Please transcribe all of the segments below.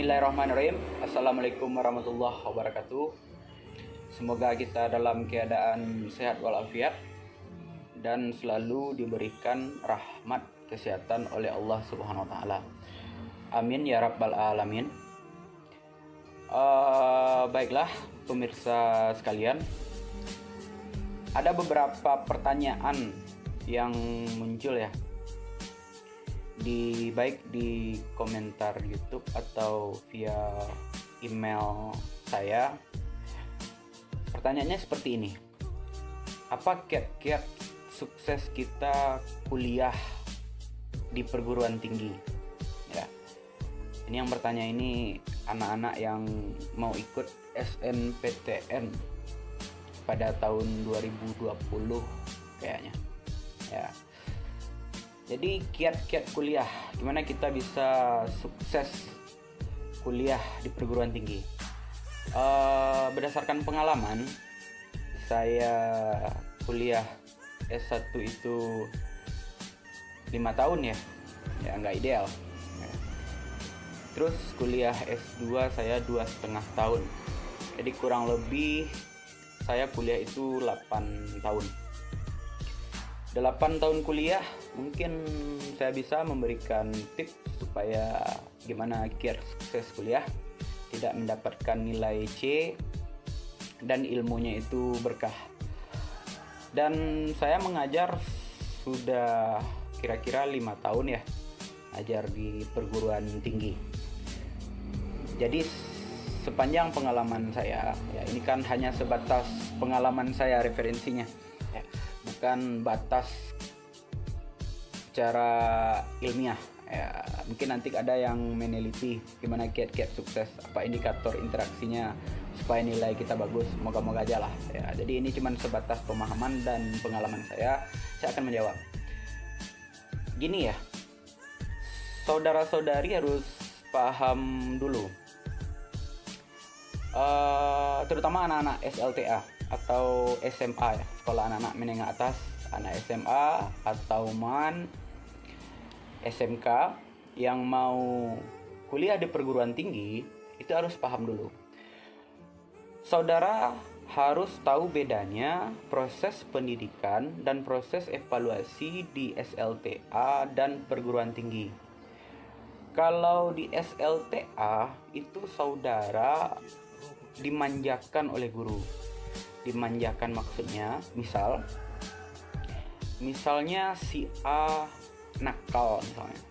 Bismillahirrahmanirrahim. Assalamualaikum warahmatullahi wabarakatuh. Semoga kita dalam keadaan sehat walafiat dan selalu diberikan rahmat kesehatan oleh Allah Subhanahu wa taala. Amin ya rabbal alamin. Baiklah pemirsa sekalian, ada beberapa pertanyaan yang muncul ya, baik di komentar YouTube atau via email saya. Pertanyaannya seperti ini: apa kiat-kiat sukses kita kuliah di perguruan tinggi? Ya, ini yang bertanya ini anak-anak yang mau ikut SNPTN pada tahun 2020 kayaknya. Ya. Jadi kiat-kiat kuliah, gimana kita bisa sukses kuliah di perguruan tinggi? Berdasarkan pengalaman, saya kuliah S1 itu 5 tahun ya nggak ideal. Terus kuliah S2 saya 2,5 tahun, jadi kurang lebih saya kuliah itu 8 tahun. 8 tahun kuliah, mungkin saya bisa memberikan tips supaya gimana kiat sukses kuliah, tidak mendapatkan nilai C dan ilmunya itu berkah. Dan saya mengajar sudah kira-kira 5 tahun ya, ajar di perguruan tinggi. Jadi sepanjang pengalaman saya, ya ini kan hanya sebatas pengalaman saya referensinya, ya, bukan batas secara ilmiah. Ya, mungkin nanti ada yang meneliti gimana kiat-kiat sukses, apa indikator interaksinya supaya nilai kita bagus. Moga-moga aja lah. Ya, jadi ini cuma sebatas pemahaman dan pengalaman saya. Saya akan menjawab. Gini ya, saudara-saudari harus paham dulu, terutama anak-anak SLTA atau SMA ya, sekolah anak-anak menengah atas, anak SMA atau MAN, SMK yang mau kuliah di perguruan tinggi itu harus paham dulu. Saudara harus tahu bedanya proses pendidikan dan proses evaluasi di SLTA dan perguruan tinggi. Kalau di SLTA itu saudara dimanjakan oleh guru. Dimanjakan maksudnya, misalnya si A nakal, misalnya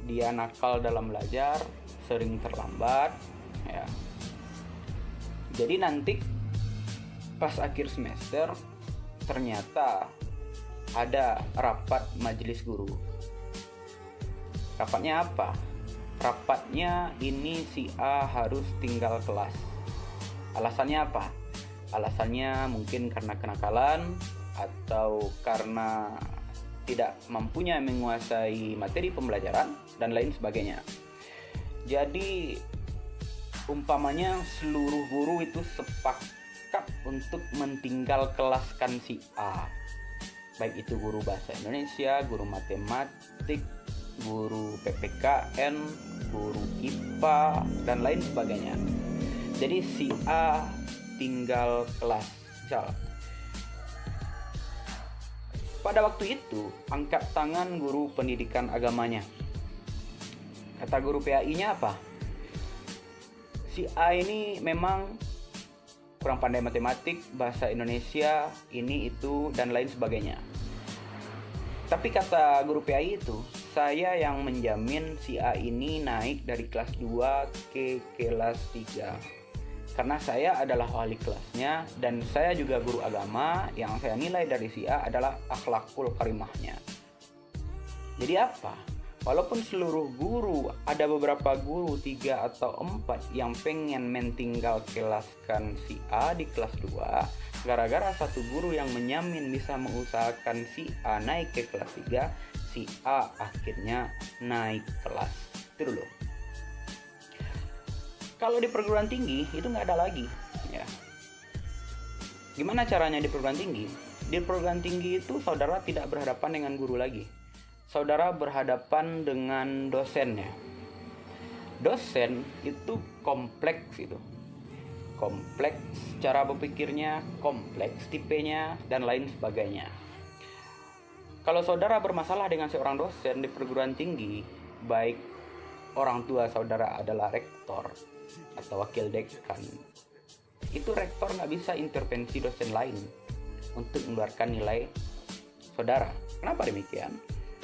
dia nakal dalam belajar, sering terlambat ya. Jadi nanti pas akhir semester ternyata ada rapat majelis guru. Rapatnya apa? Rapatnya ini si A harus tinggal kelas. Alasannya apa? Alasannya mungkin karena kenakalan atau karena tidak mampunya menguasai materi pembelajaran dan lain sebagainya. Jadi umpamanya seluruh guru itu sepakat untuk mentinggal kelaskan si A, baik itu guru bahasa Indonesia, guru matematik, guru PPKN, guru IPA dan lain sebagainya. Jadi si A tinggal kelas. Misal pada waktu itu angkat tangan guru pendidikan agamanya. Kata guru PAI-nya apa? Si A ini memang kurang pandai matematik, bahasa Indonesia, ini itu dan lain sebagainya. Tapi kata guru PAI itu, saya yang menjamin si A ini naik dari kelas 2 ke kelas 3. Karena saya adalah wali kelasnya dan saya juga guru agama, yang saya nilai dari si A adalah akhlakul karimahnya. Jadi apa? Walaupun seluruh guru, ada beberapa guru 3 atau 4 yang pengen mentinggal kelaskan si A di kelas 2, gara-gara satu guru yang menyamin bisa mengusahakan si A naik ke kelas 3, si A akhirnya naik kelas. Itu dulu. Kalau di perguruan tinggi itu nggak ada lagi ya. Gimana caranya di perguruan tinggi? Di perguruan tinggi itu saudara tidak berhadapan dengan guru lagi. Saudara berhadapan dengan dosennya. dosen itu kompleks itu. Kompleks cara berpikirnya, kompleks tipenya, dan lain sebagainya. Kalau saudara bermasalah dengan seorang dosen di perguruan tinggi, baik orang tua saudara adalah rektor atau wakil dekan, itu rektor nggak bisa intervensi dosen lain untuk mengeluarkan nilai saudara. Kenapa demikian?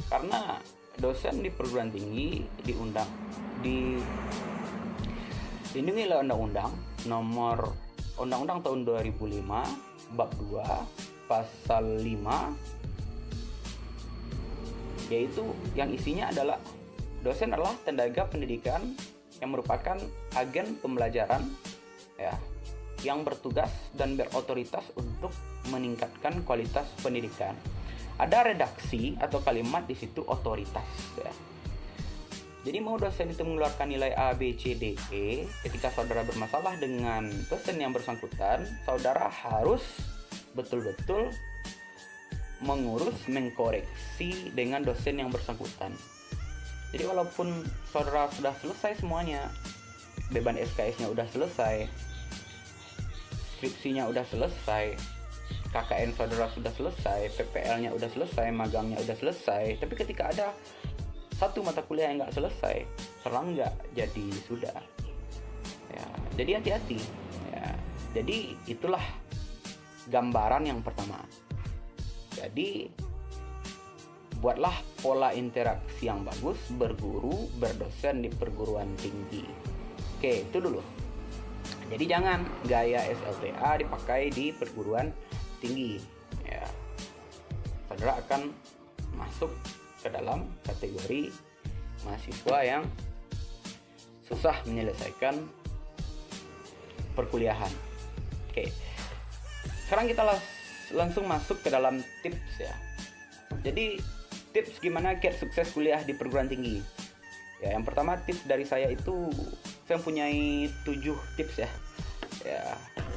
Karena dosen di perguruan tinggi dilindungi oleh Undang-Undang tahun 2005 bab 2 pasal 5, yaitu yang isinya adalah dosen adalah tenaga pendidikan yang merupakan agen pembelajaran ya, yang bertugas dan berotoritas untuk meningkatkan kualitas pendidikan. Ada redaksi atau kalimat di situ otoritas ya. Jadi mau dosen itu mengeluarkan nilai A, B, C, D, E, ketika saudara bermasalah dengan dosen yang bersangkutan, saudara harus betul-betul mengurus, mengkoreksi dengan dosen yang bersangkutan. Jadi walaupun saudara sudah selesai semuanya, beban SKS-nya udah selesai, skripsinya udah selesai, KKN saudara sudah selesai, PPL-nya udah selesai, magangnya udah selesai, tapi ketika ada satu mata kuliah yang nggak selesai, serangga jadi sudah. Ya, jadi hati-hati. Ya, jadi itulah gambaran yang pertama. Jadi buatlah pola interaksi yang bagus berguru, berdosen di perguruan tinggi. Oke, itu dulu. Jadi jangan gaya SLTA dipakai di perguruan tinggi. Ya, saudara akan masuk ke dalam kategori mahasiswa yang susah menyelesaikan perkuliahan. Oke. Sekarang kita langsung masuk ke dalam tips ya. Jadi tips gimana kiat sukses kuliah di perguruan tinggi. Ya, yang pertama tips dari saya itu saya mempunyai 7 tips ya. Ya,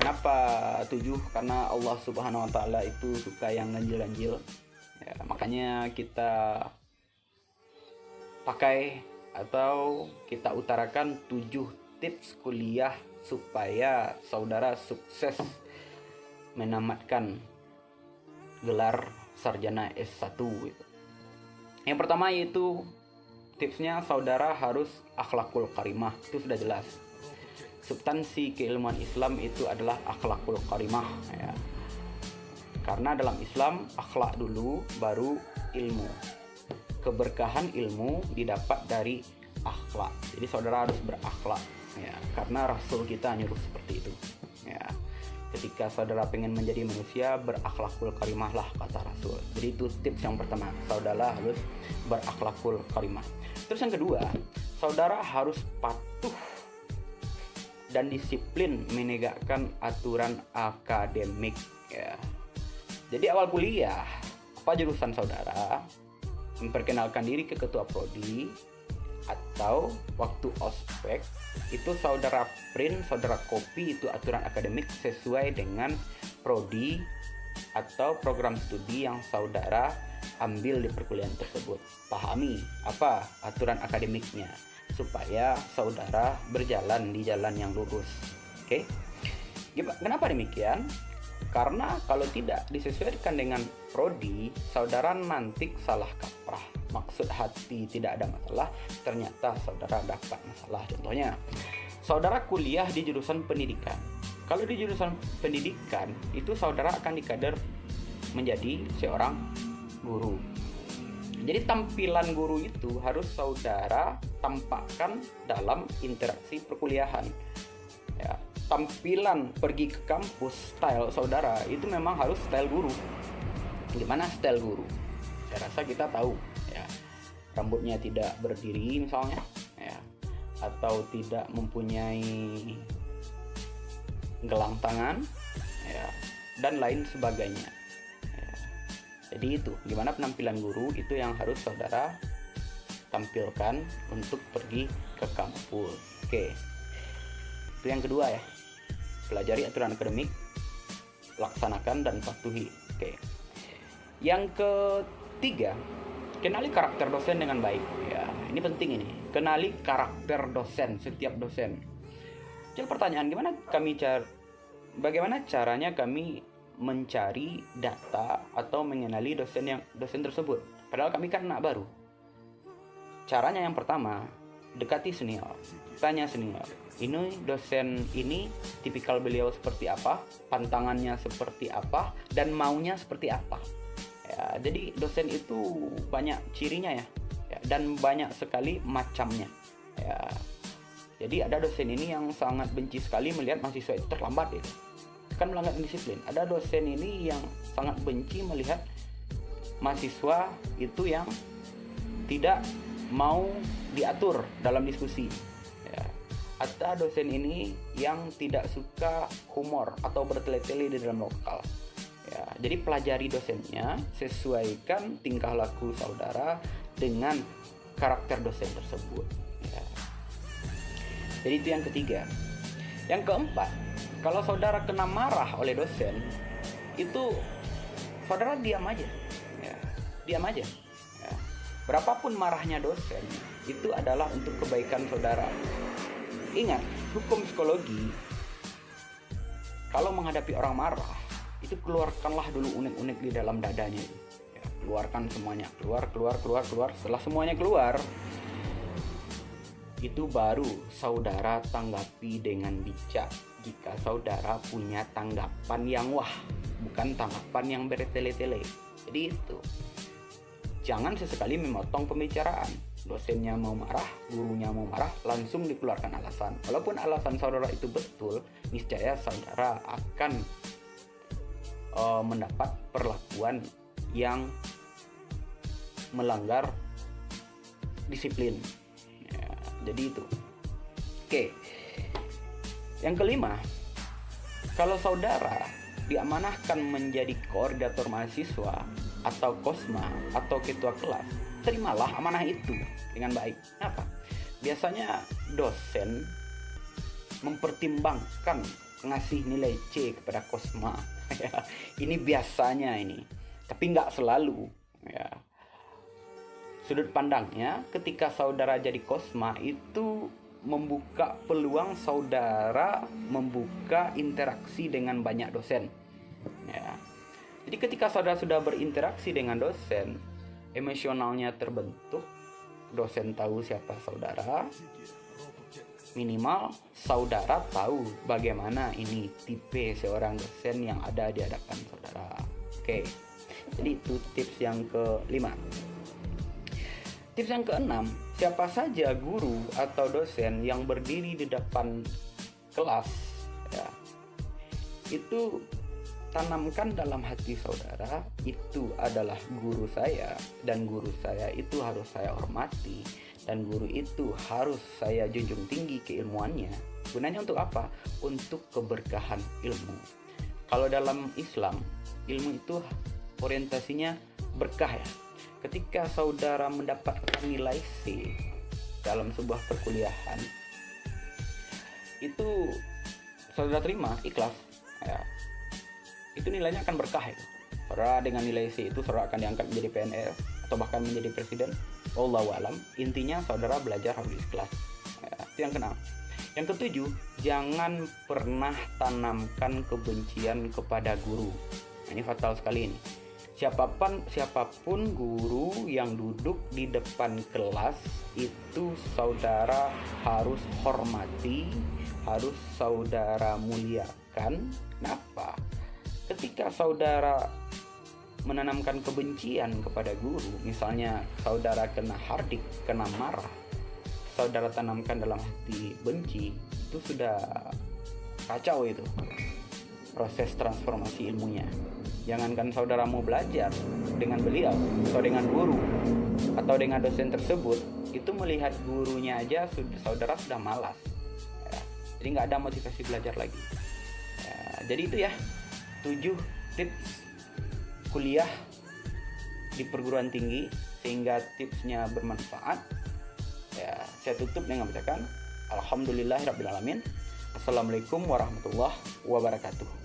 kenapa 7? Karena Allah Subhanahu wa taala itu suka yang ganjil-ganjil. Ya, makanya kita pakai atau kita utarakan 7 tips kuliah supaya saudara sukses menamatkan gelar sarjana S1 gitu. Yang pertama yaitu tipsnya saudara harus akhlakul karimah. Itu sudah jelas. Substansi keilmuan Islam itu adalah akhlakul karimah ya. Karena dalam Islam akhlak dulu baru ilmu. Keberkahan ilmu didapat dari akhlak. Jadi saudara harus berakhlak ya, karena Rasul kita nyuruh seperti itu ya. Ketika saudara pengen menjadi manusia, berakhlakul karimah lah kata Rasul. Jadi itu tips yang pertama, saudara harus berakhlakul karimah. Terus yang kedua, saudara harus patuh dan disiplin menegakkan aturan akademik ya. Jadi awal kuliah, apa jurusan saudara, memperkenalkan diri ke ketua prodi, atau waktu ospek itu saudara print, saudara copy itu aturan akademik sesuai dengan prodi atau program studi yang saudara ambil di perkuliahan tersebut. Pahami apa aturan akademiknya supaya saudara berjalan di jalan yang lurus. Oke? Kenapa demikian? Karena kalau tidak disesuaikan dengan prodi, saudara nanti salah kaprah. Maksud hati tidak ada masalah, ternyata saudara dapat masalah. Contohnya, saudara kuliah di jurusan pendidikan. Kalau di jurusan pendidikan, itu saudara akan dikader menjadi seorang guru. Jadi tampilan guru itu harus saudara tampakkan dalam interaksi perkuliahan. Ya, tampilan pergi ke kampus, style saudara itu memang harus style guru. Gimana style guru? Saya rasa kita tahu ya, rambutnya tidak berdiri misalnya ya, atau tidak mempunyai gelang tangan ya, dan lain sebagainya ya. Jadi itu gimana penampilan guru itu yang harus saudara tampilkan untuk pergi ke kampus. Oke, itu yang kedua ya, pelajari aturan akademik, laksanakan dan patuhi. Oke. Yang ketiga, kenali karakter dosen dengan baik ya. ini penting ini. Kenali karakter dosen, setiap dosen. Jadi pertanyaan, bagaimana caranya kami mencari data atau mengenali dosen tersebut? Padahal kami kan anak baru. Caranya yang pertama, dekati senior. Tanya senior, ini dosen ini tipikal beliau seperti apa, pantangannya seperti apa, dan maunya seperti apa. Ya, jadi dosen itu banyak cirinya ya, dan banyak sekali macamnya. Ya, jadi ada dosen ini yang sangat benci sekali melihat mahasiswa itu terlambat ya. Kan melanggar disiplin. Ada dosen ini yang sangat benci melihat mahasiswa itu yang tidak mau diatur dalam diskusi. Ya. Ada dosen ini yang tidak suka humor atau bertele-tele di dalam lokal. Ya, jadi pelajari dosennya, sesuaikan tingkah laku saudara dengan karakter dosen tersebut. Ya. Jadi itu yang ketiga. Yang keempat, kalau saudara kena marah oleh dosen, itu saudara diam aja. Ya, diam aja. Ya. Berapapun marahnya dosen, itu adalah untuk kebaikan saudara. Ingat, hukum psikologi, kalau menghadapi orang marah, itu keluarkanlah dulu unek-unek di dalam dadanya itu. Ya, keluarkan semuanya, keluar. Setelah semuanya keluar, itu baru saudara tanggapi dengan bijak. Jika saudara punya tanggapan yang wah, bukan tanggapan yang bertele-tele. Jadi itu, jangan sesekali memotong pembicaraan. Dosennya mau marah, gurunya mau marah, langsung dikeluarkan alasan. Walaupun alasan saudara itu betul, niscaya saudara akan mendapat perlakuan yang melanggar disiplin. Ya, jadi itu. Oke. Yang kelima, kalau saudara diamanahkan menjadi koordinator mahasiswa atau kosma atau ketua kelas, terimalah amanah itu dengan baik. Kenapa? Biasanya dosen mempertimbangkan ngasih nilai C kepada kosma. Ini biasanya ini, tapi nggak selalu. Ya. Sudut pandangnya, ketika saudara jadi kosma itu membuka peluang saudara membuka interaksi dengan banyak dosen. Ya. Jadi ketika saudara sudah berinteraksi dengan dosen, emosionalnya terbentuk, dosen tahu siapa saudara, minimal saudara tahu bagaimana ini tipe seorang dosen yang ada di hadapan saudara. Oke, jadi itu tips yang kelima. Tips yang keenam, siapa saja guru atau dosen yang berdiri di depan kelas, ya, itu tanamkan dalam hati saudara, itu adalah guru saya, dan guru saya itu harus saya hormati, dan guru itu harus saya junjung tinggi keilmuannya. Gunanya untuk apa? Untuk keberkahan ilmu. Kalau dalam Islam, ilmu itu orientasinya berkah ya. Ketika saudara mendapatkan nilai C dalam sebuah perkuliahan, itu saudara terima ikhlas, ya. Itu nilainya akan berkah itu. Saudara dengan nilai C itu saudara akan diangkat menjadi PNS atau bahkan menjadi presiden. Wallahu alam. Intinya saudara belajar harus ikhlas. Ya, itu yang keenam. Yang ketujuh, jangan pernah tanamkan kebencian kepada guru. Nah, ini fatal sekali ini. Siapapun guru yang duduk di depan kelas itu saudara harus hormati, harus saudara muliakan. Kenapa? Ketika saudara menanamkan kebencian kepada guru, misalnya saudara kena hardik, kena marah, saudara tanamkan dalam hati benci, itu sudah kacau itu proses transformasi ilmunya. Jangankan saudara mau belajar dengan beliau atau dengan guru atau dengan dosen tersebut, itu melihat gurunya aja saudara sudah malas, ya. Jadi nggak ada motivasi belajar lagi, ya. Jadi itu ya 7 tips kuliah di perguruan tinggi sehingga tipsnya bermanfaat, ya. Saya tutup dengan bacakan Alhamdulillahirabbil alamin. Assalamualaikum warahmatullahi wabarakatuh.